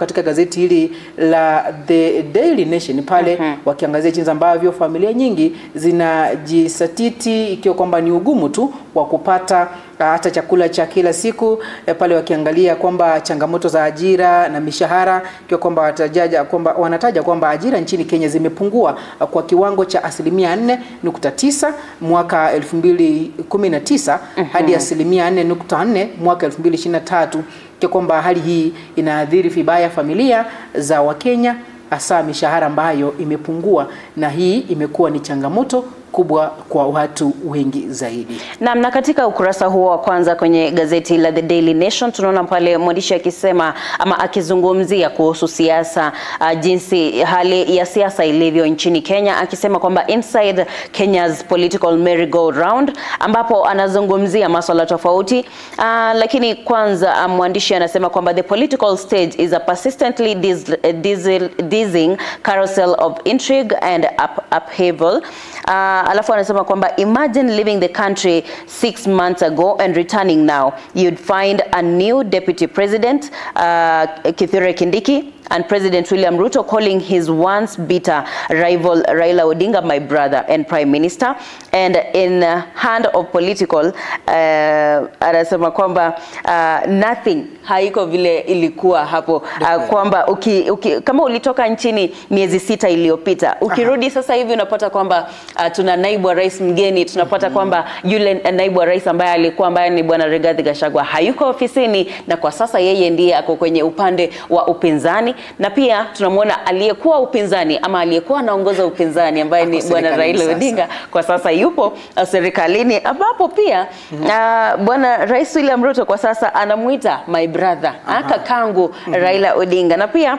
Katika gazeti hili la The Daily Nation pale wakiangazia jinsi ambavyo familia nyingi zinajisatiti ikiwa kwamba ni ugumu tu wa kupata hata chakula cha kila siku, pale wakiangalia kwamba changamoto za ajira na mishahara, ikiwa kwamba wanataja kwamba ajira nchini Kenya zimepungua kwa kiwango cha 4.9 mwaka 2019 hadi 4.4 mwaka 2023. Kwa kwamba hali hii inaathiri vibaya familia za Wakenya, hasa mishahara ambayo imepungua, na hii imekuwa ni changamoto kubwa kwa watu wengi zaidi. Na katika ukurasa huo wa kwanza kwenye gazeti la The Daily Nation tunaona pale mwandishi akisema ama akizungumzia kuhusu siasa, jinsi hali ya siasa ilivyo nchini Kenya, akisema kwamba inside Kenya's political merry-go-round, ambapo anazungumzia masuala tofauti, lakini kwanza mwandishi anasema kwamba the political stage is a persistently dizzying carousel of intrigue and upheaval. Alafu anasema kwamba imagine leaving the country 6 months ago and returning now. You'd find a new deputy president, Kithure Kindiki, and President William Ruto calling his once bitter rival Raila Odinga my brother and prime minister. And in hand of political, anasema kwamba nothing haiko vile ilikuwa hapo, kwamba kama ulitoka nchini miezi 6 iliyopita, ukirudi sasa hivi unapata kwamba tuna naibu wa rais mgeni, tunapata kwamba yule naibu wa rais ambaye ni bwana Rigathi Gachagua hayuko ofisini, na kwa sasa yeye ndiye ako kwenye upande wa upinzani. Na pia tunamwona aliyekuwa upinzani ama aliyekuwa anaongoza upinzani ambaye ni bwana Raila Odinga kwa sasa yupo serikalini, ambapo pia bwana Rais William Ruto kwa sasa anamuita my brother, kakangu Raila Odinga. Na pia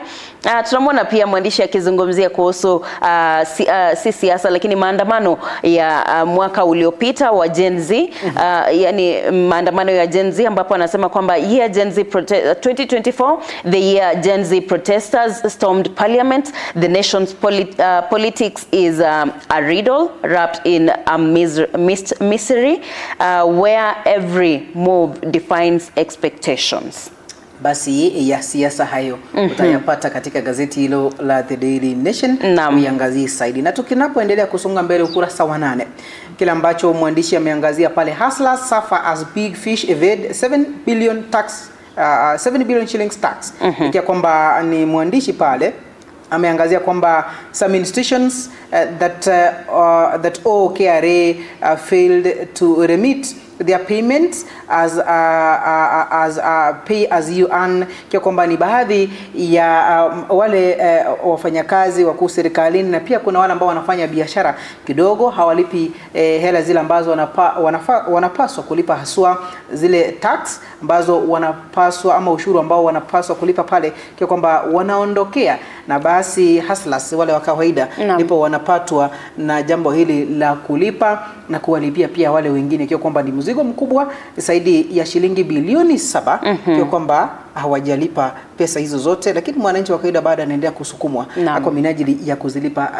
tunamwona pia mwandishi akizungumzia kuhusu si siasa lakini maandamano ya mwaka uliopita wa Gen Z, yani maandamano ya Gen Z, ambapo anasema kwamba year Gen Z 2024, the year Gen Z protesters stormed parliament. The nation's politics is a riddle wrapped in a mystery, where every move defines expectations. Basi ya siasa hayo utayapata katika gazeti hilo la The Daily Nation, uiangazie zaidi. Na tukinapoendelea kusonga mbele ukurasa wa 8, kile ambacho mwandishi ameangazia pale, hustlers suffer as big fish evade 7 billion shillings tax. Ikiwa kwamba ni mwandishi pale ameangazia kwamba some institutions that owe KRA failed to remit their payments as pay as you earn. Kwa kwamba ni baadhi ya wale wafanyakazi wakuu serikalini, na pia kuna wale ambao wanafanya biashara kidogo hawalipi hela zile ambazo wanapaswa kulipa, haswa zile tax ambazo wanapaswa ama ushuru ambao wanapaswa kulipa pale, kwa kwamba wanaondokea. Na basi hustlers wale wa kawaida ndipo wanapatwa na jambo hili la kulipa na kuwalipia pia wale wengine, kwa kwamba ni mzigo mkubwa zaidi ya shilingi bilioni 7, kwa kwamba hawajalipa pesa hizo zote, lakini mwananchi wa kawaida baada anaendelea kusukumwa kwa minajili ya kuzilipa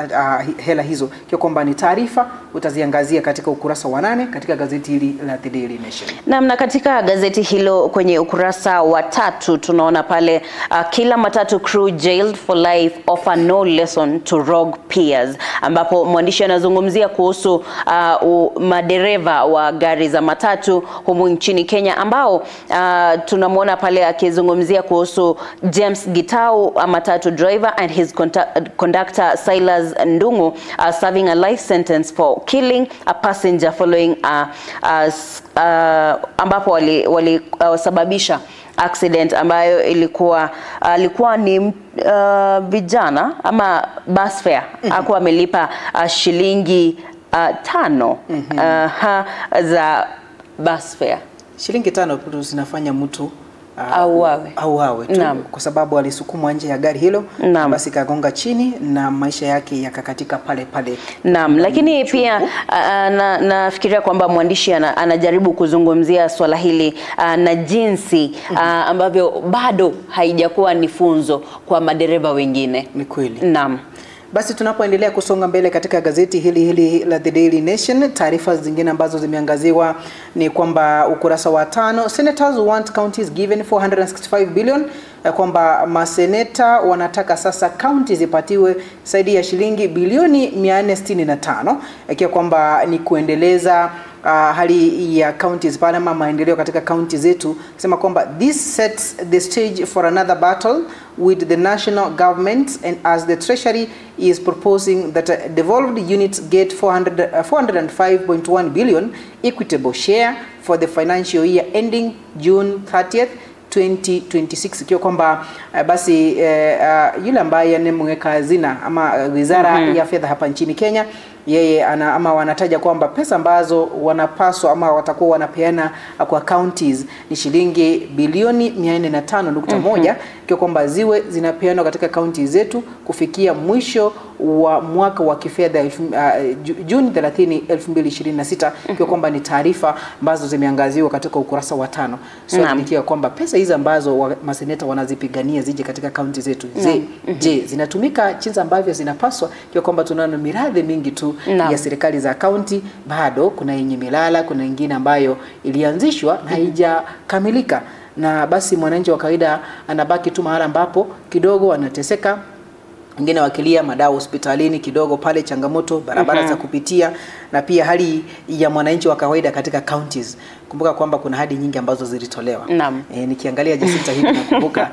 hela hizo. Kwa kwamba ni taarifa utaziangazia katika ukurasa wa 8 katika gazeti hili la The Daily Nation. Na katika gazeti hilo kwenye ukurasa wa 3 tunaona pale kila matatu crew jailed for life offer no lesson to rogue peers, ambapo mwandishi anazungumzia kuhusu madereva wa gari za matatu humu nchini Kenya, ambao tunamwona pale akizungumzia kuhusu James Gitau, a matatu driver, and his conductor Silas Ndungu serving a life sentence for killing a passenger following ambapo walisababisha accident ambayo alikuwa ni vijana ama bus fare, hakuwa amelipa shilingi 5 za bus fare. Shilingi 5 zinafanya mtu auawe tu, kwa sababu alisukumwa nje ya gari hilo, basi kagonga chini na maisha yake yakakatika pale. Lakini pia nafikiria kwamba mwandishi anajaribu kuzungumzia swala hili na jinsi ambavyo bado haijakuwa ni funzo kwa madereva wengine. Ni kweli. Basi tunapoendelea kusonga mbele katika gazeti hili la The Daily Nation, taarifa zingine ambazo zimeangaziwa ni kwamba ukurasa wa 5, senators want counties given 465 billion, kwamba maseneta wanataka sasa county zipatiwe zaidi ya shilingi bilioni 465, ikiwa kwamba ni kuendeleza hali ya counties pale, ama maendeleo katika county zetu, kusema kwamba this sets the stage for another battle with the national government, and as the treasury is proposing that devolved units get 405.1 billion equitable share for the financial year ending June 30th 2026, ikiwa kwamba basi yule ambaye ni mweka hazina ama wizara ya fedha hapa nchini Kenya, yeye ama wanataja kwamba pesa ambazo wanapaswa ama watakuwa wanapeana kwa counties ni shilingi bilioni 405.1, ikiwa kwamba ziwe zinapeanwa katika counties zetu kufikia mwisho wa mwaka wa kifedha Juni 30, 2026, ikiwa kwamba ni taarifa ambazo zimeangaziwa katika ukurasa wa 5. So nikiwa kwamba pesa hizi ambazo maseneta wanazipigania zije katika county zetu, je, zinatumika jinsi ambavyo zinapaswa? Ikiwa kwamba tunaona miradi mingi tu ya serikali za county bado kuna yenye milala, kuna nyingine ambayo ilianzishwa na haijakamilika, na basi mwananchi wa kawaida anabaki tu mahali ambapo kidogo anateseka, wengine wakilia madawa hospitalini kidogo pale, changamoto barabara za kupitia, na pia hali ya mwananchi wa kawaida katika counties. Kumbuka kwamba kuna hadi nyingi ambazo zilitolewa. Nikiangalia Jacinta hivi nakumbuka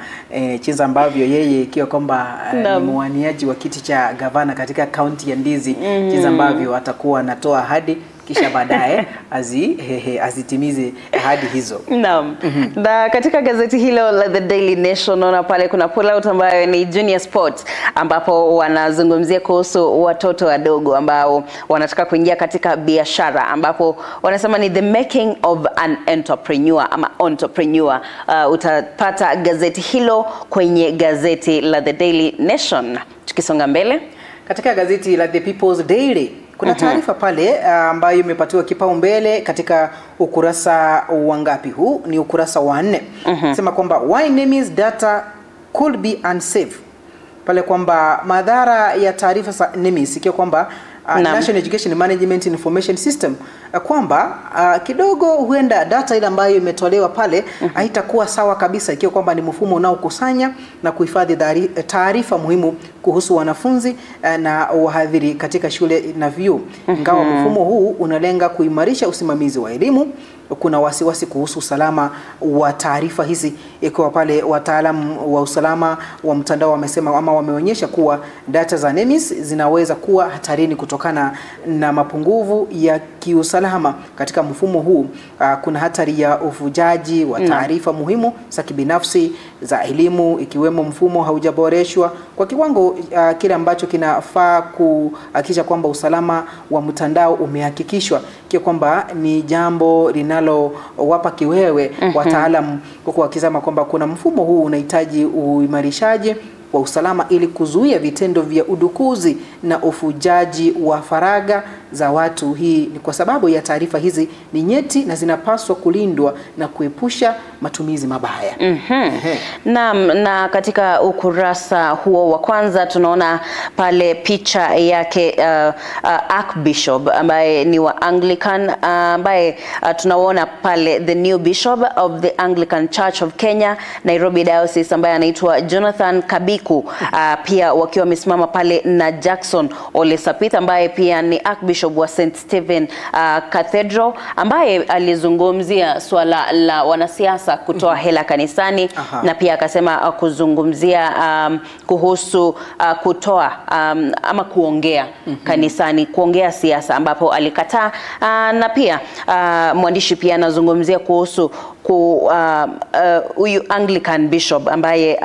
jinsi ambavyo yeye ikiwa kwamba ni mwaniaji wa kiti cha gavana katika county ya Ndizi, jinsi ambavyo atakuwa anatoa hadi kisha baadaye azitimize ahadi hizo. Na katika gazeti hilo la The Daily Nation naona pale kuna pull out ambayo ni Junior Sports, ambapo wanazungumzia kuhusu watoto wadogo ambao wanataka kuingia katika biashara, ambapo wanasema ni the making of an entrepreneur ama entrepreneur. Utapata gazeti hilo kwenye gazeti la The Daily Nation. Tukisonga mbele katika gazeti la The People's Daily, kuna taarifa pale ambayo imepatiwa kipaumbele katika ukurasa wa ngapi huu? Ni ukurasa wa 4. Sema kwamba why NEMIS data could be unsafe. Pale kwamba madhara ya taarifa za NEMIS, ikiwa kwamba National Education Management Information System, kwamba kidogo huenda data ile ambayo imetolewa pale haitakuwa sawa kabisa, ikiwa kwamba ni mfumo unaokusanya na kuhifadhi taarifa muhimu kuhusu wanafunzi na wahadhiri katika shule na vyuo. Ingawa mfumo huu unalenga kuimarisha usimamizi wa elimu, kuna wasiwasi kuhusu usalama wa taarifa hizi, ikiwa pale wataalamu wa usalama wa mtandao wamesema ama wameonyesha kuwa data za NEMIS zinaweza kuwa hatarini kutokana na mapungufu ya kiusalama katika mfumo huu. Kuna hatari ya ufujaji wa taarifa muhimu za kibinafsi za elimu, ikiwemo mfumo haujaboreshwa kwa kiwango kile ambacho kinafaa kuhakikisha kwamba usalama wa mtandao umehakikishwa, kwa kwamba ni jambo linalowapa kiwewe wataalamu, huku wakisema kwamba kuna mfumo huu unahitaji uimarishaji wa usalama ili kuzuia vitendo vya udukuzi na ufujaji wa faragha za watu. Hii ni kwa sababu ya taarifa hizi ni nyeti na zinapaswa kulindwa na kuepusha matumizi mabaya. Na katika ukurasa huo wa kwanza tunaona pale picha yake Archbishop ambaye ni wa Anglican, ambaye tunaona pale the new bishop of the Anglican Church of Kenya Nairobi Diocese, ambaye anaitwa Jonathan Kabiku, pia wakiwa wamesimama pale na Jackson Ole Sapit ambaye pia ni Archbishop wa St. Stephen Cathedral, ambaye alizungumzia swala la wanasiasa kutoa hela kanisani. Na pia akasema kuzungumzia kuhusu kutoa ama kuongea kanisani, kuongea siasa, ambapo alikataa. Na pia mwandishi pia anazungumzia kuhusu huyu Anglican bishop ambaye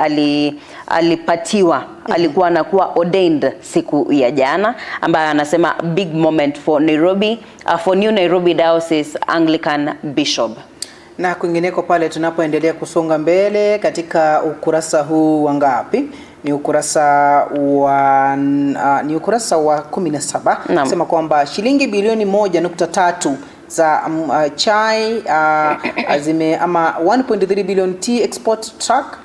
alipatiwa alikuwa anakuwa ordained siku ya jana, ambaye anasema big moment for Nairobi, for new Nairobi Diocese Anglican bishop. Na kwingineko pale tunapoendelea kusonga mbele katika ukurasa huu wa ngapi? Ni ukurasa wa 17. Sema kwamba shilingi bilioni 1.3 za chai zime ama 1.3 billion tea export truck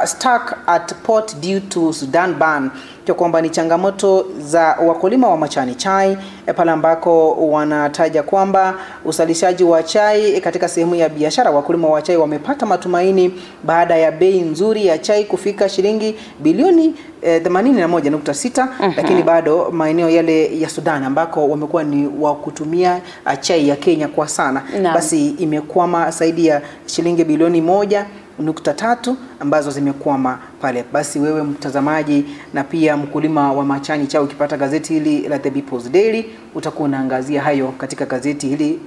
stuck at port due to Sudan ban. Kwa kwamba ni changamoto za wakulima wa majani chai pale ambako wanataja kwamba usalishaji wa chai katika sehemu ya biashara. Wakulima wa chai wamepata matumaini baada ya bei nzuri ya chai kufika shilingi bilioni 81.6, lakini bado maeneo yale ya Sudan ambako wamekuwa ni wa kutumia chai ya Kenya kwa sana, basi imekwama zaidi ya shilingi bilioni 1.3 ambazo zimekwama pale. Basi wewe mtazamaji na pia mkulima wa majani chai, ukipata gazeti hili la The People's Daily utakuwa unaangazia hayo katika gazeti hili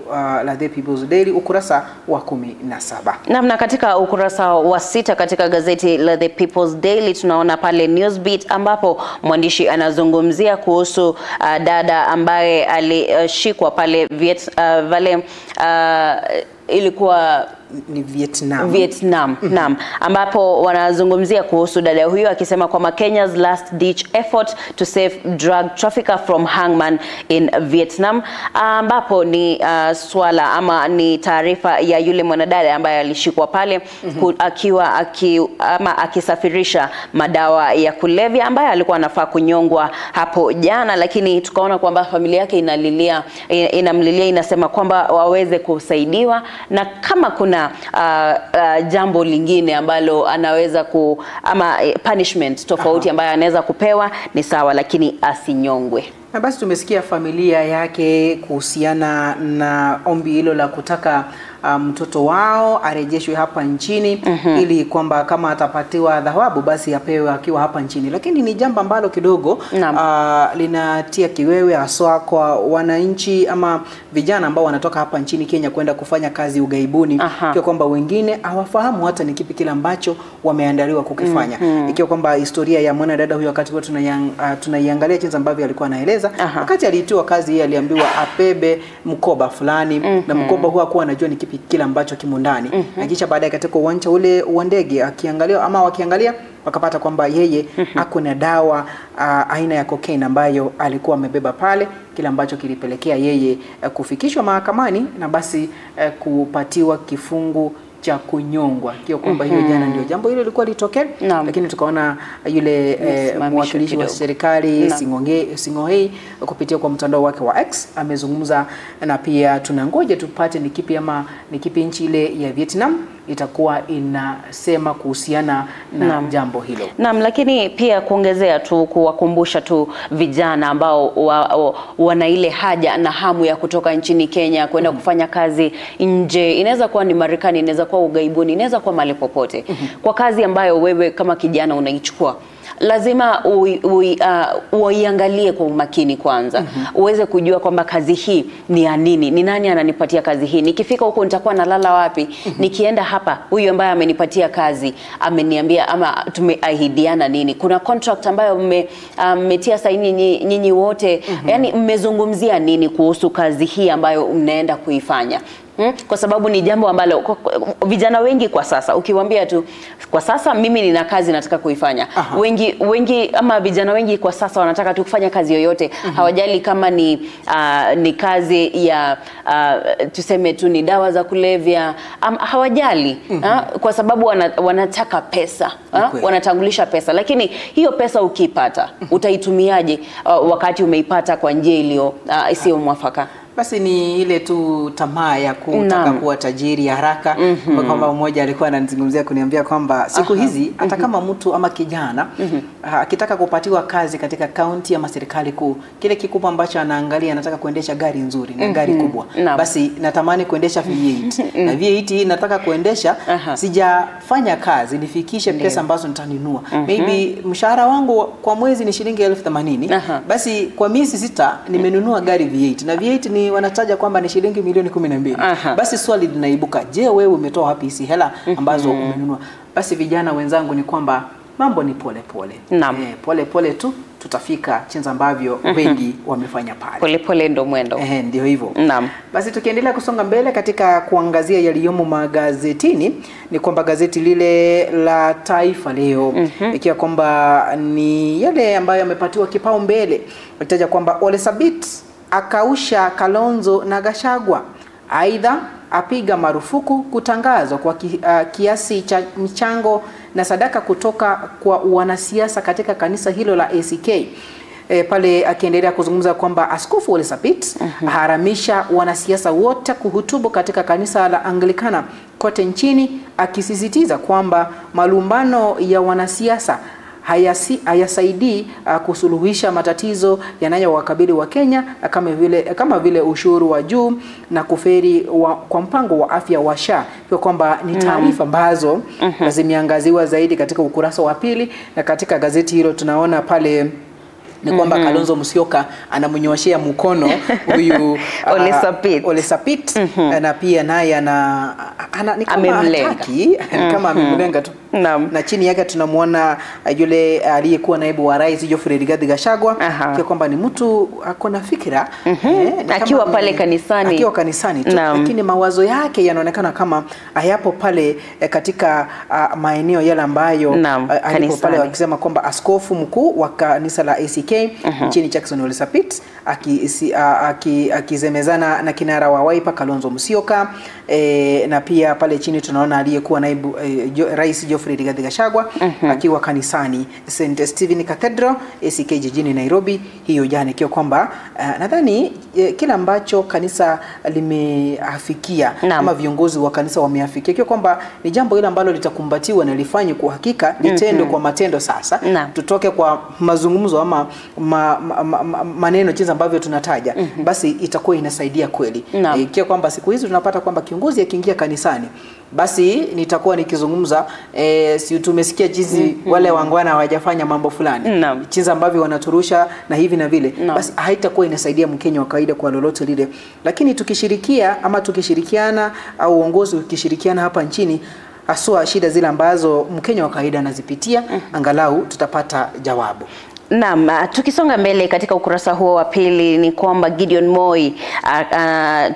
la The People's Daily ukurasa wa 17. Na katika ukurasa wa 6 katika gazeti la The People's Daily tunaona pale Newsbeat ambapo mwandishi anazungumzia kuhusu dada ambaye alishikwa pale ilikuwa ni Vietnam. Naam, ambapo wanazungumzia kuhusu dada huyo akisema kwamba Kenya's last ditch effort to save drug trafficker from hangman in Vietnam, ambapo ni swala ama ni taarifa ya yule mwanadada ambaye alishikwa pale akisafirisha madawa ya kulevya ambaye alikuwa anafaa kunyongwa hapo jana, lakini tukaona kwamba familia yake inamlilia inasema kwamba waweze kusaidiwa na kama kuna jambo lingine ambalo anaweza ama punishment tofauti ambayo anaweza kupewa ni sawa, lakini asinyongwe. Na basi tumesikia familia yake kuhusiana na ombi hilo la kutaka mtoto wao arejeshwe hapa nchini ili kwamba kama atapatiwa dhawabu basi apewe akiwa hapa nchini, lakini ni jambo ambalo kidogo linatia kiwewe haswa kwa wananchi ama vijana ambao wanatoka hapa nchini Kenya kwenda kufanya kazi ugaibuni, ikiwa kwamba wengine hawafahamu hata ni kipi kile ambacho wameandaliwa kukifanya. Ikiwa kwamba historia ya mwanadada huyo wakati wote tunaiangalia jinsi ambavyo alikuwa anaeleza, wakati aliitiwa kazi yeye aliambiwa apebe mkoba fulani na mkoba huo hakuwa anajua ni kipi kile ambacho kimo ndani, na kisha baadaye katika uwanja ule wa ndege wakiangalia wakapata kwamba yeye ako na dawa aina ya cocaine ambayo alikuwa amebeba pale, kile ambacho kilipelekea yeye kufikishwa mahakamani na basi kupatiwa kifungu cha kunyongwa. Kio kwamba hiyo jana ndio jambo hilo lilikuwa litokea, lakini tukaona yule mwakilishi wa serikali Sing'oei kupitia kwa mtandao wake wa X amezungumza, na pia tunangoja tupate ni kipi nchi ile ya Vietnam itakuwa inasema kuhusiana na jambo hilo. Naam, lakini pia kuongezea tu kuwakumbusha tu vijana ambao wana ile haja na hamu ya kutoka nchini Kenya kwenda kufanya kazi nje. Inaweza kuwa ni Marekani, inaweza kuwa ugaibuni, inaweza kuwa mahali popote. Kwa kazi ambayo wewe kama kijana unaichukua, lazima uiangalie kwa umakini kwanza. Uweze kujua kwamba kazi hii ni ya nini, ni nani ananipatia kazi hii, nikifika huko nitakuwa nalala wapi, nikienda hapa huyu ambaye amenipatia kazi ameniambia ama tumeahidiana nini, kuna contract ambayo mmetia saini nyinyi wote, yani mmezungumzia nini kuhusu kazi hii ambayo mnaenda kuifanya. Kwa sababu ni jambo ambalo vijana wengi kwa sasa ukiwaambia tu kwa sasa mimi nina kazi nataka kuifanya, wengi ama vijana wengi kwa sasa wanataka tu kufanya kazi yoyote, hawajali kama ni kazi ya tuseme tu ni dawa za kulevya, hawajali kwa sababu wanataka pesa, wanatangulisha pesa, lakini hiyo pesa ukipata utaitumiaje wakati umeipata kwa njia iliyo isiyo mwafaka? Basi ni ile tu tamaa ya kutaka kuwa tajiri haraka. Kwamba mmoja alikuwa ananizungumzia kuniambia kwamba siku hizi hata kama mtu ama kijana akitaka kupatiwa kazi katika kaunti ama serikali kuu, kile kikubwa ambacho anaangalia anataka kuendesha gari nzuri na gari kubwa, basi natamani kuendesha V8 na V8 hii nataka kuendesha, sijafanya kazi nifikishe pesa ambazo nitanunua. Maybe mshahara wangu kwa mwezi ni shilingi 80,000, basi kwa miezi 6 nimenunua gari V8, na V8 ni wanataja kwamba ni shilingi milioni 12. Basi swali linaibuka, je, wewe umetoa wapi hizi hela ambazo umenunua? Basi vijana wenzangu ni kwamba mambo ni pole pole tu tutafika chenza ambavyo wengi wamefanya pale. Pole pole ndo mwendo. Ndio hivyo. Naam. Basi tukiendelea kusonga mbele katika kuangazia yaliyomo magazetini, ni kwamba gazeti lile la Taifa Leo ikiwa kwamba ni yale ambayo yamepatiwa kipao mbele, wakitaja kwamba Ole Sabit akausha Kalonzo na Gachagua, aidha apiga marufuku kutangazwa kwa kiasi cha michango na sadaka kutoka kwa wanasiasa katika kanisa hilo la ACK. Pale akiendelea kuzungumza kwamba Askofu Ole Sapit haramisha wanasiasa wote kuhutubu katika kanisa la Anglikana kote nchini, akisisitiza kwamba malumbano ya wanasiasa hayasaidii kusuluhisha matatizo yanayowakabili wa Kenya kama vile ushuru wa juu na kuferi kwa mpango wa afya wa SHA. Kwa kwamba ni taarifa ambazo zimeangaziwa zaidi katika ukurasa wa pili, na katika gazeti hilo tunaona pale ni kwamba Kalonzo Musyoka anamnyoshia mkono huyu Ole Sapit na pia naye ni kama hataki kama amemlenga tu. Na chini yake tunamuona yule aliyekuwa naibu wa rais Geoffrey Rigathi Gachagua, kwa kwamba ni mtu akona fikira akiwa pale kanisani tu, lakini mawazo yake yanaonekana kama hayapo pale katika maeneo yale ambayo alipo pale, wakisema kwamba askofu mkuu wa kanisa la ACK nchini Jackson Ole Sapit akizemezana na kinara wa Wiper Kalonzo Musyoka, na pia pale chini tunaona aliyekuwa naibu rais Geoffrey Rigathi Gachagua akiwa kanisani St. Stephen Cathedral ACK jijini Nairobi hiyo jana, ikiwa kwamba nadhani kila ambacho kanisa limeafikia ama viongozi wa kanisa wameafikia, ikiwa kwamba ni jambo hilo ambalo litakumbatiwa na lifanywe kwa hakika, litendo kwa matendo. Sasa tutoke kwa mazungumzo ama maneno jinsi ambavyo tunataja, basi itakuwa inasaidia kweli. Ikiwa kwamba siku hizi tunapata kwamba kiongozi akiingia kanisani, basi nitakuwa nikizungumza si tumesikia jinsi wale wangwana hawajafanya mambo fulani, jinsi ambavyo wanaturusha na hivi na vile, basi haitakuwa inasaidia Mkenya wa kawaida kwa lolote lile. Lakini tukishirikiana au uongozi ukishirikiana hapa nchini, haswa shida zile ambazo Mkenya wa kawaida anazipitia, angalau tutapata jawabu. Naam, tukisonga mbele katika ukurasa huo wa pili ni kwamba Gideon Moi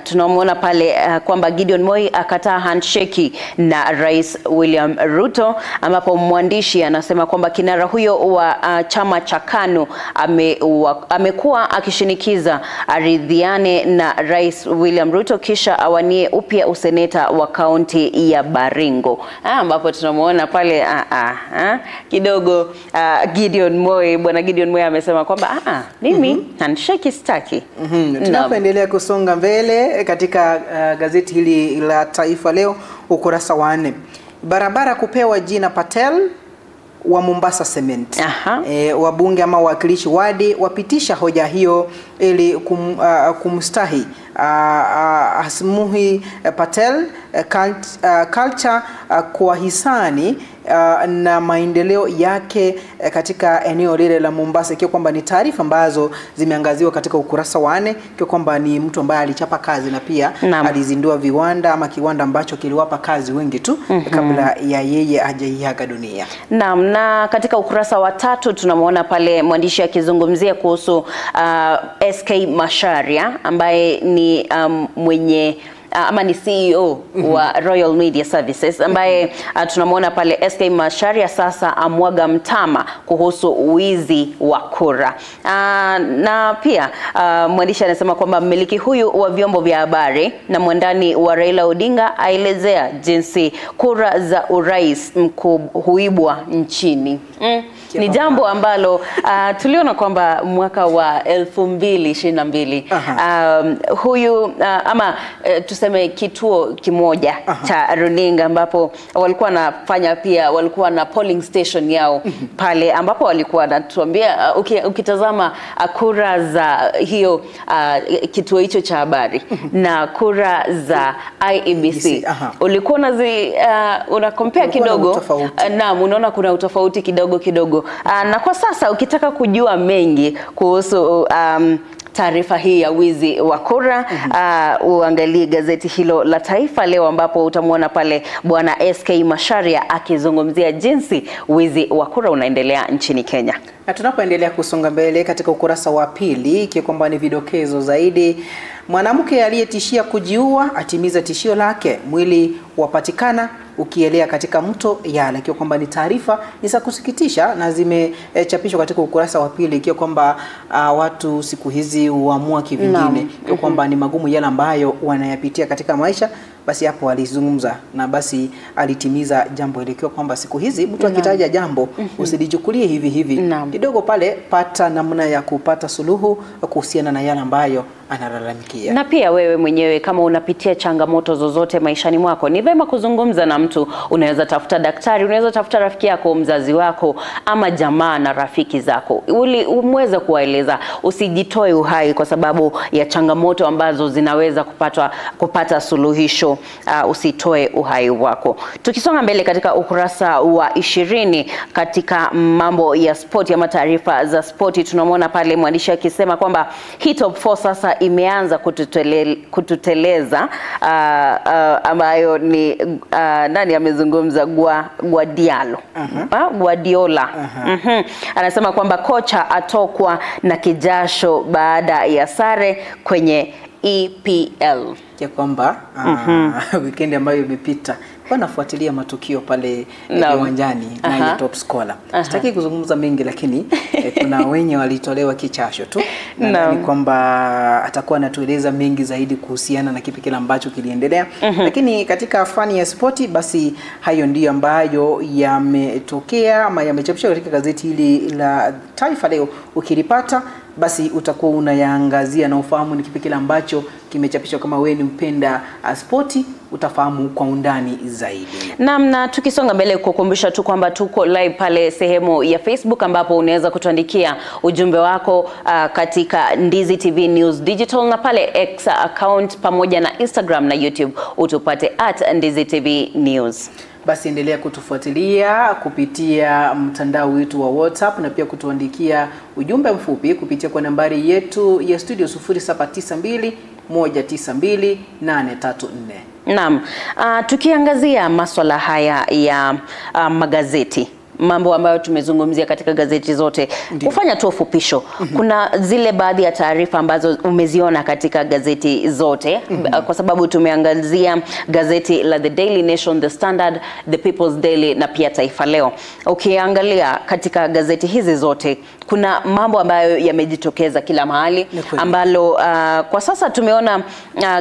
tunamuona pale kwamba Gideon Moi akataa handshake na Rais William Ruto, ambapo mwandishi anasema kwamba kinara huyo wa chama cha KANU amekuwa akishinikiza aridhiane na Rais William Ruto kisha awanie upya useneta wa kaunti ya Baringo, ambapo tunamuona pale kidogo Gideon Moi, bwana Gideon Moi amesema kwamba mimi handshake sitaki. Tunapoendelea kusonga mbele katika gazeti hili la Taifa Leo ukurasa wa 4, barabara kupewa jina Patel wa Mombasa Cement. Wabunge ama wawakilishi wadi wapitisha hoja hiyo ili kumstahi Hasmuhi Patel culture kwa hisani na maendeleo yake katika eneo lile la Mombasa, ikiwa kwamba ni taarifa ambazo zimeangaziwa katika ukurasa wa 4, ikiwa kwamba ni mtu ambaye alichapa kazi na pia alizindua viwanda ama kiwanda ambacho kiliwapa kazi wengi tu kabla ya yeye hajaiaga dunia. Naam, na katika ukurasa wa 3 tunamuona pale mwandishi akizungumzia kuhusu SK Macharia ambaye ni mwenye ama ni CEO wa Royal Media Services, ambaye tunamuona pale SK Macharia sasa amwaga mtama kuhusu wizi wa kura. Na pia mwandishi anasema kwamba mmiliki huyu wa vyombo vya habari na mwandani wa Raila Odinga aelezea jinsi kura za urais huibwa nchini. Ni jambo ambalo tuliona kwamba mwaka wa 2022 huyu ama tuseme kituo kimoja cha runinga ambapo walikuwa wanafanya pia walikuwa na polling station yao pale, ambapo walikuwa wanatuambia ukitazama kura za hiyo kituo hicho cha habari na kura za IEBC ulikuwa una compare kidogo, naam, unaona kuna utofauti kidogo. Na kwa sasa ukitaka kujua mengi kuhusu taarifa hii ya wizi wa kura, uangalie gazeti hilo la Taifa Leo, ambapo utamuona pale bwana SK Macharia akizungumzia jinsi wizi wa kura unaendelea nchini Kenya. Na tunapoendelea kusonga mbele katika ukurasa wa pili, ikiwa kwamba ni vidokezo zaidi, mwanamke aliyetishia kujiua atimiza tishio lake, mwili wapatikana ukielea katika mto Yala, ikiwa kwamba ni taarifa ni za kusikitisha na zimechapishwa katika ukurasa wa pili, ikiwa kwamba watu siku hizi huamua kivingine, ikiwa kwamba ni magumu yale ambayo wanayapitia katika maisha, basi hapo alizungumza na basi alitimiza jambo ile, kwamba siku hizi mtu akitaja jambo usilichukulie hivi hivi. Kidogo pale pata namna ya kupata suluhu kuhusiana na yale ambayo analalamikia. Na pia wewe mwenyewe kama unapitia changamoto zozote maishani mwako, ni vema kuzungumza na mtu. Unaweza tafuta daktari, unaweza tafuta rafiki yako, mzazi wako, ama jamaa na rafiki zako, ili umweze kuwaeleza. Usijitoe uhai kwa sababu ya changamoto ambazo zinaweza kupata suluhisho. Usitoe uhai wako. Tukisonga mbele katika ukurasa wa 20 katika mambo ya spoti ama taarifa za spoti, tunamwona pale mwandishi akisema kwamba hii top 4 sasa imeanza kututeleza, ambayo ni nani amezungumza? Guardiola. Anasema kwamba kocha atokwa na kijasho baada ya sare kwenye EPL. Ya kwamba weekend ambayo imepita wanafuatilia matukio pale uwanjani na top scorer. Sitaki kuzungumza mengi, lakini kuna wenye walitolewa kichasho tu. Na kwamba atakuwa anatueleza mengi zaidi kuhusiana na kipi kile ambacho kiliendelea. Lakini katika fani ya spoti, basi hayo ndiyo ambayo yametokea ama yamechapishwa katika gazeti hili la Taifa Leo. Ukilipata basi utakuwa unayaangazia na ufahamu ni kipi kile ambacho kimechapishwa. Kama wewe ni mpenda spoti, utafahamu kwa undani zaidi. Na tukisonga mbele, kukumbusha tu kwamba tuko live pale sehemu ya Facebook, ambapo unaweza kutuandikia ujumbe wako katika Ndizi TV News Digital, na pale X account pamoja na Instagram na YouTube utupate @Ndizi TV News. Basi endelea kutufuatilia kupitia mtandao wetu wa WhatsApp, na pia kutuandikia ujumbe mfupi kupitia kwa nambari yetu ya studio 0792 192 834. Tukiangazia masuala haya ya magazeti, mambo ambayo tumezungumzia katika gazeti zote, kufanya tu ufupisho. Kuna zile baadhi ya taarifa ambazo umeziona katika gazeti zote, kwa sababu tumeangazia gazeti la The Daily Nation, The Standard, The People's Daily na pia Taifa Leo. Ukiangalia katika gazeti hizi zote, kuna mambo ambayo yamejitokeza kila mahali, ambalo kwa sasa tumeona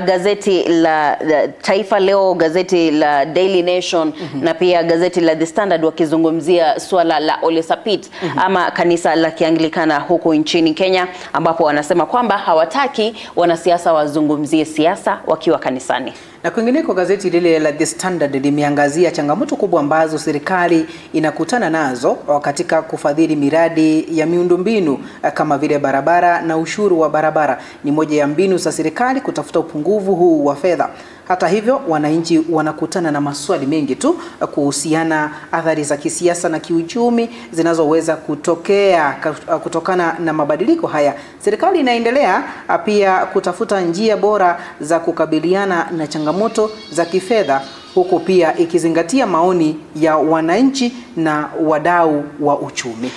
gazeti la Taifa Leo, gazeti la Daily Nation na pia gazeti la The Standard wakizungumzia swala la Ole Sapit ama kanisa la Kianglikana huko nchini Kenya, ambapo wanasema kwamba hawataki wanasiasa wazungumzie siasa wakiwa kanisani. Na kwingineko, gazeti lile la The Standard limeangazia changamoto kubwa ambazo serikali inakutana nazo katika kufadhili miradi ya miundombinu kama vile barabara, na ushuru wa barabara ni moja ya mbinu za serikali kutafuta upungufu huu wa fedha. Hata hivyo, wananchi wanakutana na maswali mengi tu kuhusiana athari za kisiasa na kiuchumi zinazoweza kutokea kutokana na mabadiliko haya. Serikali inaendelea pia kutafuta njia bora za kukabiliana na changamoto za kifedha, huku pia ikizingatia maoni ya wananchi na wadau wa uchumi.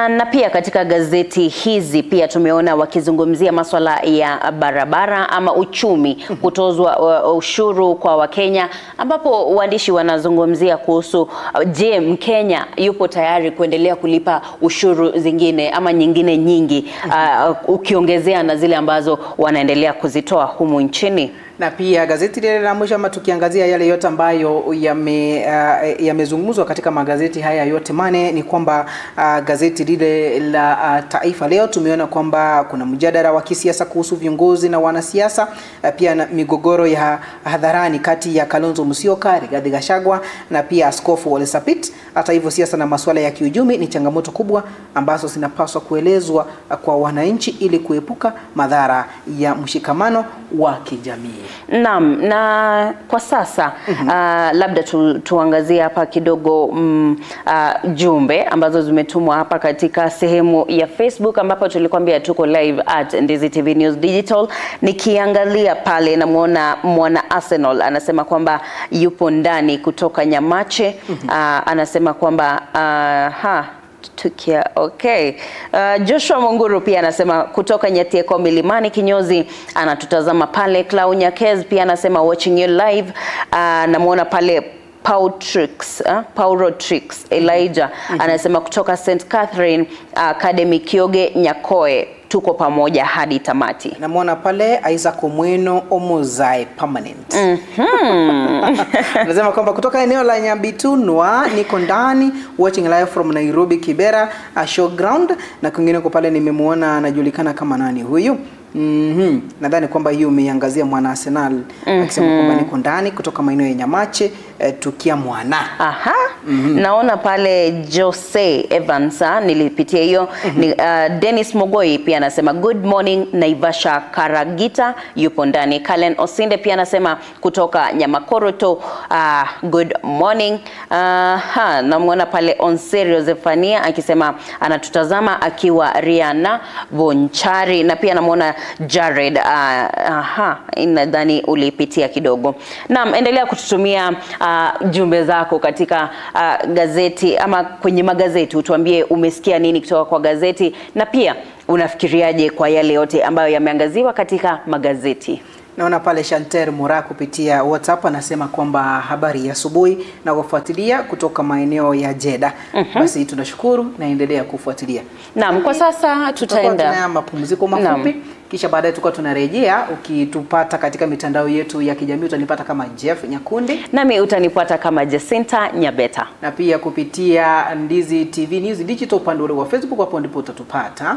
Na pia katika gazeti hizi pia tumeona wakizungumzia masuala ya barabara ama uchumi, kutozwa ushuru kwa Wakenya, ambapo waandishi wanazungumzia kuhusu je, Mkenya yupo tayari kuendelea kulipa ushuru zingine ama nyingine nyingi, ukiongezea na zile ambazo wanaendelea kuzitoa humu nchini. Na pia gazeti lile la mwisho, ama tukiangazia yale yote ambayo yamezungumzwa katika magazeti haya yote mane, ni kwamba gazeti lile la Taifa Leo tumeona kwamba kuna mjadala wa kisiasa kuhusu viongozi na wanasiasa, pia na migogoro ya hadharani kati ya Kalonzo Musyoka, Rigathi Gachagua na pia Askofu Ole Sapit. Hata hivyo, siasa na masuala ya kiuchumi ni changamoto kubwa ambazo zinapaswa kuelezwa kwa wananchi ili kuepuka madhara ya mshikamano wa kijamii. Na kwa sasa labda tuangazie hapa kidogo jumbe ambazo zimetumwa hapa katika sehemu ya Facebook, ambapo tulikwambia tuko live @Ndizi TV News Digital. Nikiangalia pale namuona mwana Arsenal anasema kwamba yupo ndani kutoka Nyamache. Anasema kwamba tukia Joshua Munguru pia anasema kutoka Nyatieko Milimani Kinyozi anatutazama pale. Claudia Kez pia anasema watching you live. Namuona pale Paurotrix Elijah anasema kutoka St Catherine Academy Kioge Nyakoe tuko pamoja hadi tamati. Namwona pale Isaac Omweno Omozai permanent. Nasema kwamba kutoka eneo la Nyabitunwa niko ndani watching live from Nairobi Kibera showground, na kwingine kwa pale nimemuona anajulikana kama nani huyu. Nadhani kwamba hiyo umeangazia mwana Arsenal akisema kwamba niko ndani kutoka maeneo ya Nyamache tukia mwana. Naona pale Jose Evans, nilipitia hiyo. Dennis Mogoi pia anasema good morning Naivasha Karagita yupo ndani. Kalen Osinde pia anasema kutoka Nyamakoroto good morning. Namuona pale Onserio Zefania akisema anatutazama akiwa Riana Bonchari, na pia namuona Jared nadhani ulipitia kidogo. Naam, endelea kututumia jumbe zako katika gazeti ama kwenye magazeti, utuambie umesikia nini kutoka kwa gazeti, na pia unafikiriaje kwa yale yote ambayo yameangaziwa katika magazeti. Naona pale Chanter Mura kupitia WhatsApp anasema kwamba habari ya asubuhi na kufuatilia kutoka maeneo ya Jeddah. Basi tunashukuru na endelea kufuatilia. Naam, kwa sasa tutaenda mapumziko mafupi. Kisha baadaye tukao tunarejea. Ukitupata katika mitandao yetu ya kijamii utanipata kama Jeff Nyakundi, nami utanipata kama Jacinta Nyabeta, na pia kupitia Ndizi TV News Digital upande wa Facebook, hapo ndipo utatupata.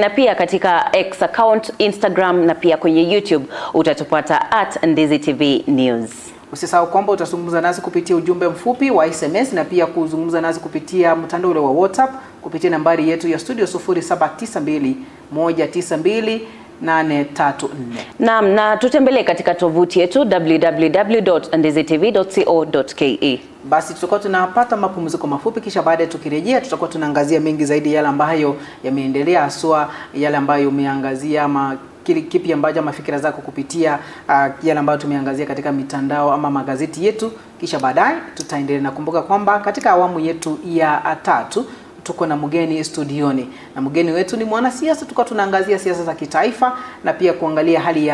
Na pia katika X account, Instagram, na pia kwenye YouTube utatupata @Ndizi TV News. Usisahau kwamba utazungumza nasi kupitia ujumbe mfupi wa SMS, na pia kuzungumza nasi kupitia mtandao wa WhatsApp kupitia nambari yetu ya studio 0792192834. Naam, na tutembelee katika tovuti yetu www.ndizitv.co.ke. Basi tutakuwa tunapata mapumziko mafupi, kisha baadaye tukirejea tutakuwa tunaangazia mengi zaidi yale ambayo yameendelea, haswa yale ambayo umeangazia ama kipi ambacho mafikira zako kupitia yale ambayo tumeangazia katika mitandao ama magazeti yetu. Kisha baadaye tutaendelea. Nakumbuka kwamba katika awamu yetu ya 3 tuko na mgeni studioni, na mgeni wetu ni mwanasiasa. Tuko tunaangazia siasa za kitaifa na pia kuangalia hali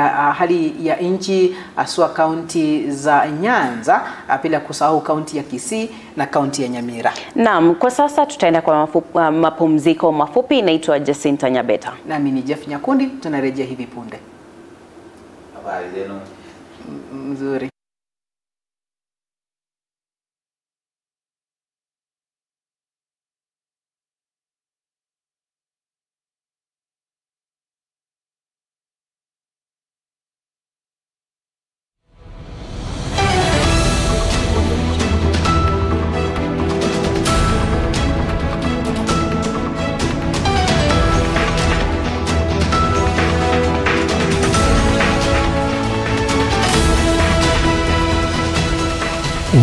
ya nchi, haswa kaunti za Nyanza, bila kusahau kaunti ya Kisii na kaunti ya Nyamira. Naam, kwa sasa tutaenda kwa mapumziko mafupi. Naitwa Jacinta Nyabeta. Nami ni Jeff Nyakundi, tunarejea hivi punde. Habari zenu? Nzuri.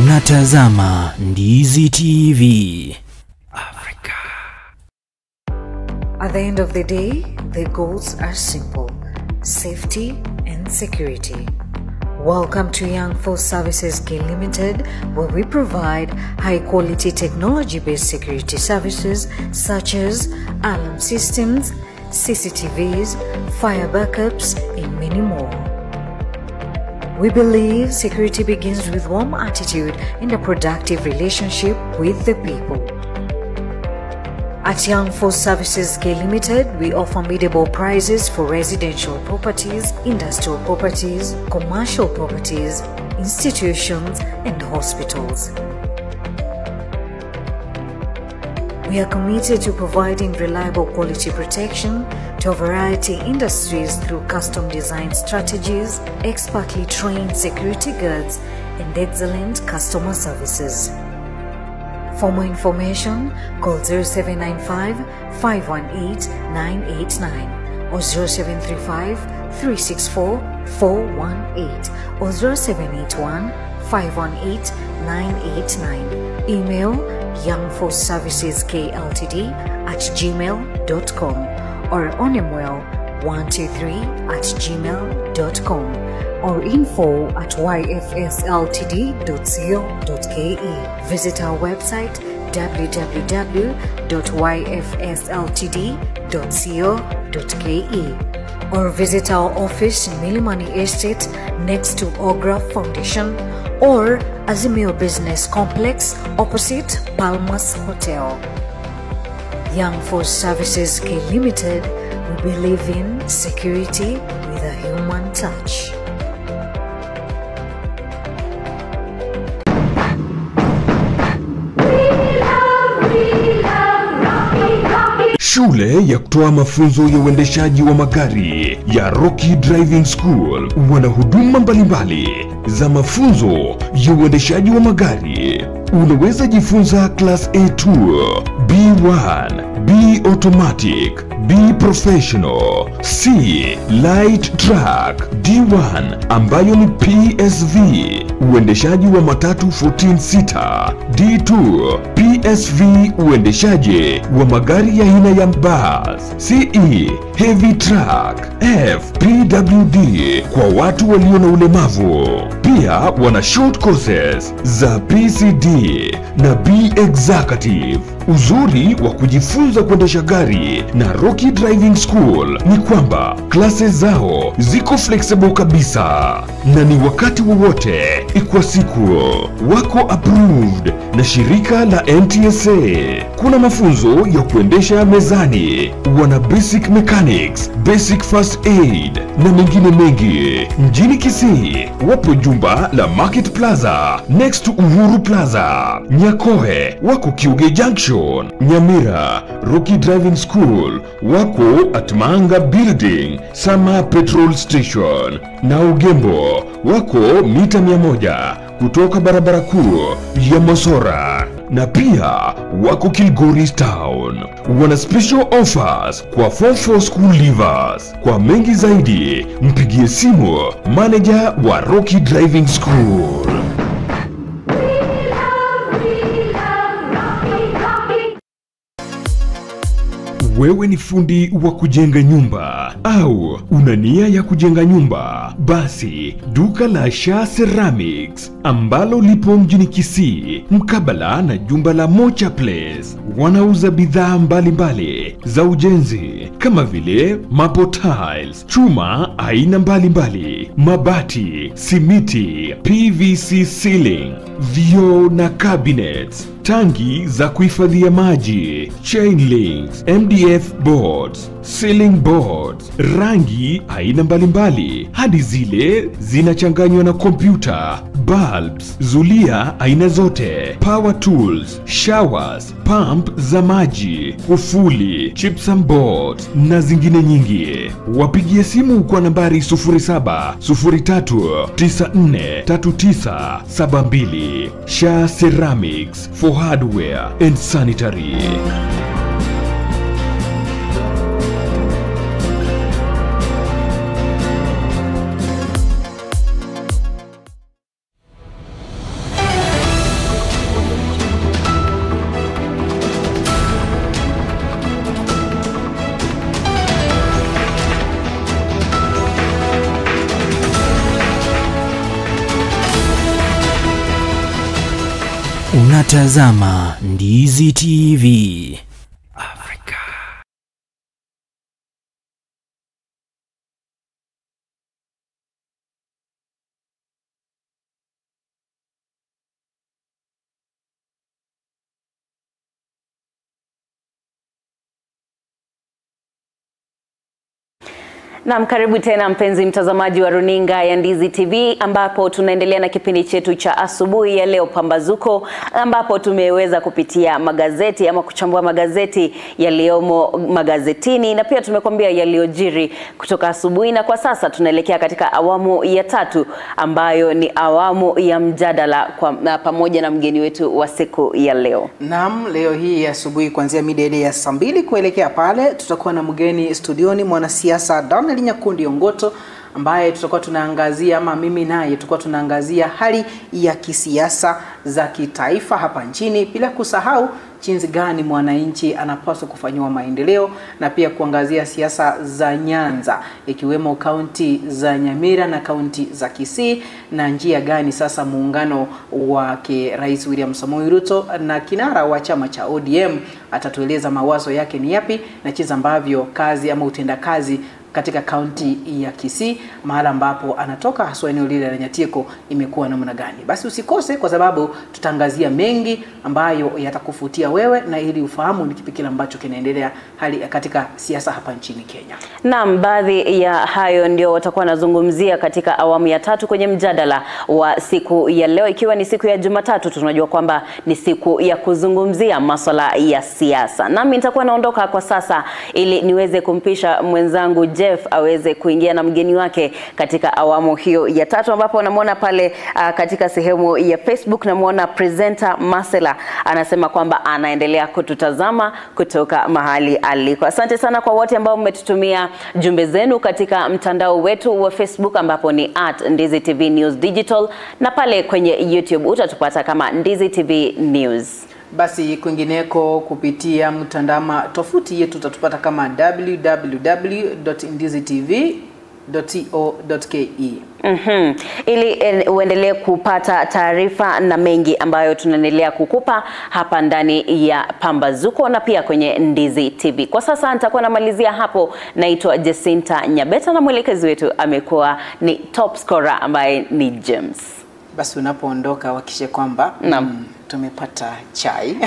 Unatazama Ndizi TV Africa. At the end of the day, the goals are simple: safety and security. Welcome to Young Force Services K Limited, where we provide high-quality technology-based security services such as alarm systems, CCTVs, fire backups, and many more. We believe security begins with warm attitude and a productive relationship with the people. At Young Force Services K Limited, we offer affordable prices for residential properties, industrial properties, commercial properties, institutions, and hospitals. We are committed to providing reliable quality protection to a variety of industries through custom design strategies, expertly trained security guards, and excellent customer services. For more information, call 0795 518 989 or 0735 364 418 or 0781 518 989. Email youngforceserviceskltd@gmail.com or onimwell123@gmail.com or info@yfsltd.co.ke. Visit our website www.yfsltd.co.ke or visit our office in Milimani Estate next to Ogra Foundation or Azimio Business Complex opposite Palmas Hotel. Young Force Services K Limited, We believe in security with a human touch. Shule ya kutoa mafunzo ya uendeshaji wa magari ya Rocky Driving School wana huduma mbalimbali za mafunzo ya uendeshaji wa magari. Unaweza jifunza class A2, B1, B automatic, B professional, C light truck, D1 ambayo ni PSV, uendeshaji wa matatu 14 sita, D2 PSV, uendeshaji wa magari ya aina ya bus, CE heavy truck, F PWD kwa watu walio na ulemavu. Pia wana short courses za PCD na B executive. Uzuri wa kujifunza kuendesha gari na Rocky Driving School ni kwamba classes zao ziko flexible kabisa na ni wakati wowote kwa siku. Wako approved na shirika la NTSA. Kuna mafunzo ya kuendesha mezani, wana basic mechanics, basic first aid na mengine mengi. Mjini Kisii wapo jumba la Market Plaza next to Uhuru Plaza. Nyakoe wako Kiuge Junction. Nyamira Rocky Driving School wako at Manga Building Sama Petrol Station, na Ugembo wako mita 100 kutoka barabara kuu ya Mosora, na pia wako Kilgoris Town. Wana special offers kwa form 4 school leavers. Kwa mengi zaidi mpigie simu manager wa Rocky Driving School. Wewe ni fundi wa kujenga nyumba au una nia ya kujenga nyumba? Basi duka la Shah Ceramics ambalo lipo mjini Kisii mkabala na jumba la Mocha Place wanauza bidhaa mbalimbali za ujenzi kama vile mapo tiles, chuma aina mbalimbali, mabati, simiti, PVC ceiling, vioo na cabinets, tangi za kuhifadhia maji, chain links, MDF boards, ceiling boards, rangi aina mbalimbali hadi zile zinachanganywa na kompyuta, bulbs, zulia aina zote, power tools, showers, pump za maji, kufuli, gypsum boards na zingine nyingi. Wapigie simu kwa nambari 0703943972. Shah Ceramics for hardware and sanitary. Unatazama Ndizi TV Afrika. Naam, karibu tena mpenzi mtazamaji wa runinga ya Ndizi TV, ambapo tunaendelea na kipindi chetu cha asubuhi ya leo Pambazuko, ambapo tumeweza kupitia magazeti ama kuchambua magazeti yaliyomo magazetini, na pia tumekwambia yaliyojiri kutoka asubuhi, na kwa sasa tunaelekea katika awamu ya tatu ambayo ni awamu ya mjadala pamoja na mgeni wetu wa siku ya leo. Naam, leo hii asubuhi kuanzia mida ile ya saa 2 kuelekea pale tutakuwa na mgeni studioni, mwanasiasa Donald Nyakundi Ongoto, ambaye tutakuwa tunaangazia, ama mimi naye tutakuwa tunaangazia hali ya kisiasa za kitaifa hapa nchini, bila kusahau jinsi gani mwananchi anapaswa kufanywa maendeleo, na pia kuangazia siasa za Nyanza ikiwemo kaunti za Nyamira na kaunti za Kisii, na njia gani sasa muungano wake Rais William Samoei Ruto na kinara wa chama cha ODM atatueleza mawazo yake ni yapi, na jinsi ambavyo kazi ama utendakazi katika kaunti ya Kisii, mahala ambapo anatoka, haswa eneo lile la Nyatiko, imekuwa namna gani. Basi usikose, kwa sababu tutaangazia mengi ambayo yatakufutia wewe na ili ufahamu ni kipi kile ambacho kinaendelea hali katika siasa hapa nchini Kenya. Naam, baadhi ya hayo ndio watakuwa nazungumzia katika awamu ya 3 kwenye mjadala wa siku ya leo, ikiwa ni siku ya Jumatatu. Tunajua kwamba ni siku ya kuzungumzia masuala ya siasa. Nami nitakuwa naondoka kwa sasa ili niweze kumpisha mwenzangu Jeff aweze kuingia na mgeni wake katika awamu hiyo ya 3, ambapo namuona pale katika sehemu ya Facebook, namuona presenter Marcela anasema kwamba anaendelea kututazama kutoka mahali aliko. Asante sana kwa wote ambao mmetutumia jumbe zenu katika mtandao wetu wa Facebook, ambapo ni @NdiziTV News Digital, na pale kwenye YouTube utatupata kama Ndizi TV News. Basi kwingineko kupitia mtandao tofuti yetu utatupata kama www.ndizitv.co.ke. Ili uendelee kupata taarifa na mengi ambayo tunaendelea kukupa hapa ndani ya Pambazuko na pia kwenye Ndizi TV. Kwa sasa nitakuwa namalizia hapo. Naitwa Jacinta Nyabeta na mwelekezi wetu amekuwa ni top scorer ambaye ni James. Basi unapoondoka hakikisha kwamba tumepata chai.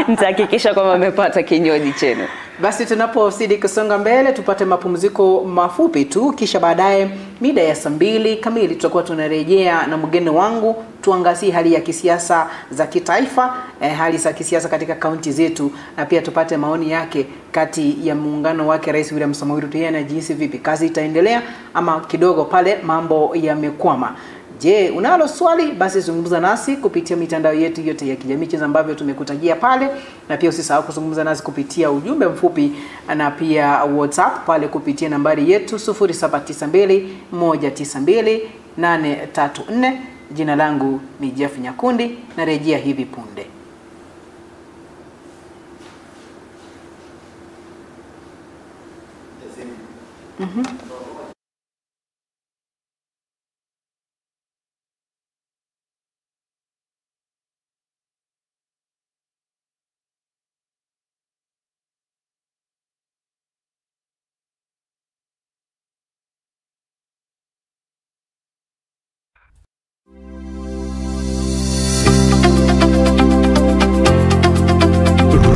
Nitahakikisha kwamba umepata kinywaji chenu. Basi tunapozidi kusonga mbele tupate mapumziko mafupi tu, kisha baadaye mida ya saa 2 kamili tutakuwa tunarejea na mgeni wangu tuangazie hali ya kisiasa za kitaifa, hali za kisiasa katika kaunti zetu, na pia tupate maoni yake kati ya muungano wake Rais William Samoei Ruto na jinsi vipi kazi itaendelea ama kidogo pale mambo yamekwama. Je, unalo swali? Basi zungumza nasi kupitia mitandao yetu yote ya kijamii ambavyo tumekutajia pale, na pia usisahau kuzungumza nasi kupitia ujumbe mfupi na pia WhatsApp pale kupitia nambari yetu 0792192834. Jina langu ni Jeff Nyakundi, na rejea hivi punde.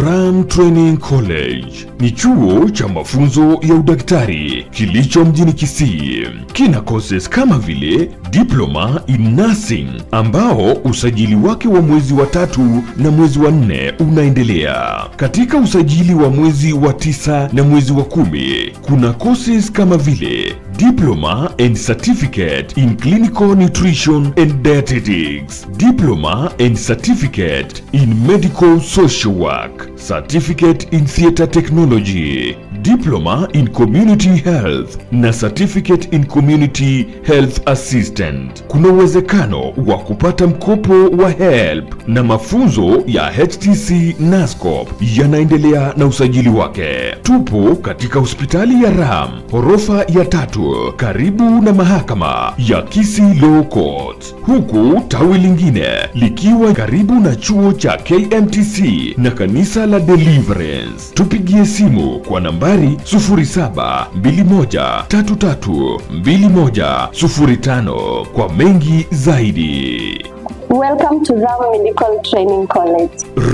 Ram Training College ni chuo cha mafunzo ya udaktari kilicho mjini Kisii. Kina courses kama vile Diploma in Nursing ambao usajili wake wa mwezi wa 3 na mwezi wa 4 unaendelea. Katika usajili wa mwezi wa 9 na mwezi wa 10 kuna courses kama vile Diploma and Certificate in Clinical Nutrition and Dietetics, Diploma and Certificate in Medical Social Work, Certificate in Theatre Technology, Diploma in Community Health na Certificate in Community Health Assistant. Kuna uwezekano wa kupata mkopo wa HELP na mafunzo ya HTC NASCOP yanaendelea na usajili wake. Tupo katika hospitali ya Ram, ghorofa ya 3, karibu na mahakama ya Kisii Law Court, huku tawi lingine likiwa karibu na chuo cha KMTC na kanisa la Deliverance. Tupigie simu kwa nambari 0721332105 kwa mengi zaidi. Welcome to Ram Medical Training College.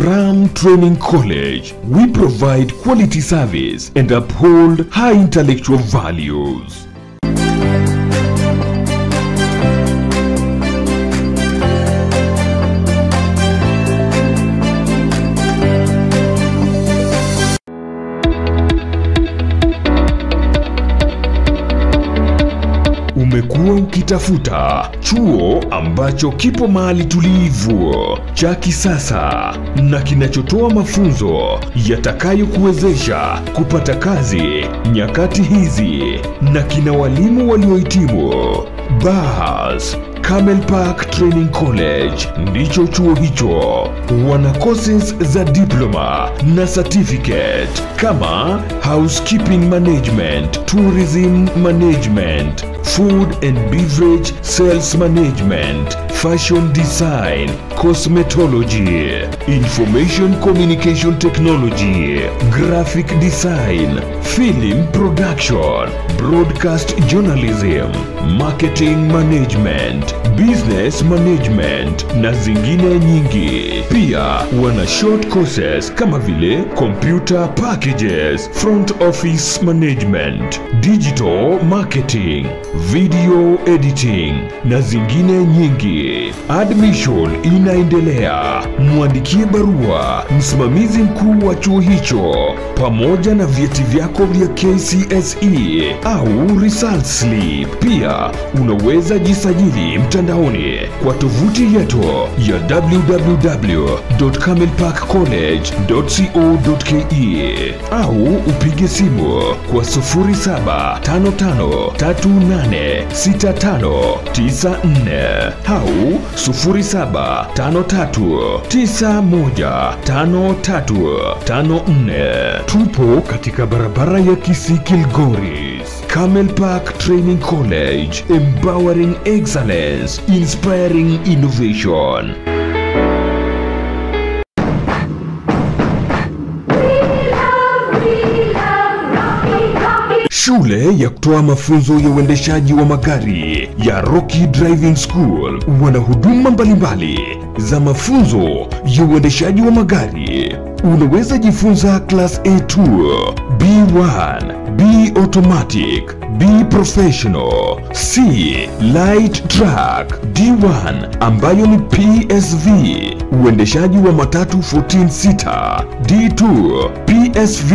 Ram Training College. We provide quality service and uphold high intellectual values. Umekuwa ukitafuta chuo ambacho kipo mahali tulivu, cha kisasa na kinachotoa mafunzo yatakayokuwezesha kupata kazi nyakati hizi, na kina walimu waliohitimu. Bas Camel Park Training College ndicho chuo hicho. Wana courses za diploma na certificate kama housekeeping management, tourism management, food and beverage sales management, fashion design, cosmetology, information communication technology, graphic design, film production, broadcast journalism, marketing management, business management na zingine nyingi. Pia wana short courses kama vile computer packages, front office management, digital marketing, video editing na zingine nyingi. Admission inaendelea. Mwandikie barua msimamizi mkuu wa chuo hicho pamoja na vyeti vyako vya KCSE au result slip. Pia unaweza jisajili mtandaoni kwa tovuti yetu ya www.camelparkcollege.co.ke au upige simu kwa 0755386594 au 0753915354. Tupo katika barabara ya Kisii Kilgoris. Camel Park Training College, empowering excellence, inspiring innovation. Shule ya kutoa mafunzo ya uendeshaji wa magari ya Rocky Driving School wana huduma mbalimbali za mafunzo ya uendeshaji wa magari. Unaweza jifunza class A2, B1, B automatic, B professional, C light truck, D1 ambayo ni PSV, uendeshaji wa matatu 14 sita, D2 PSV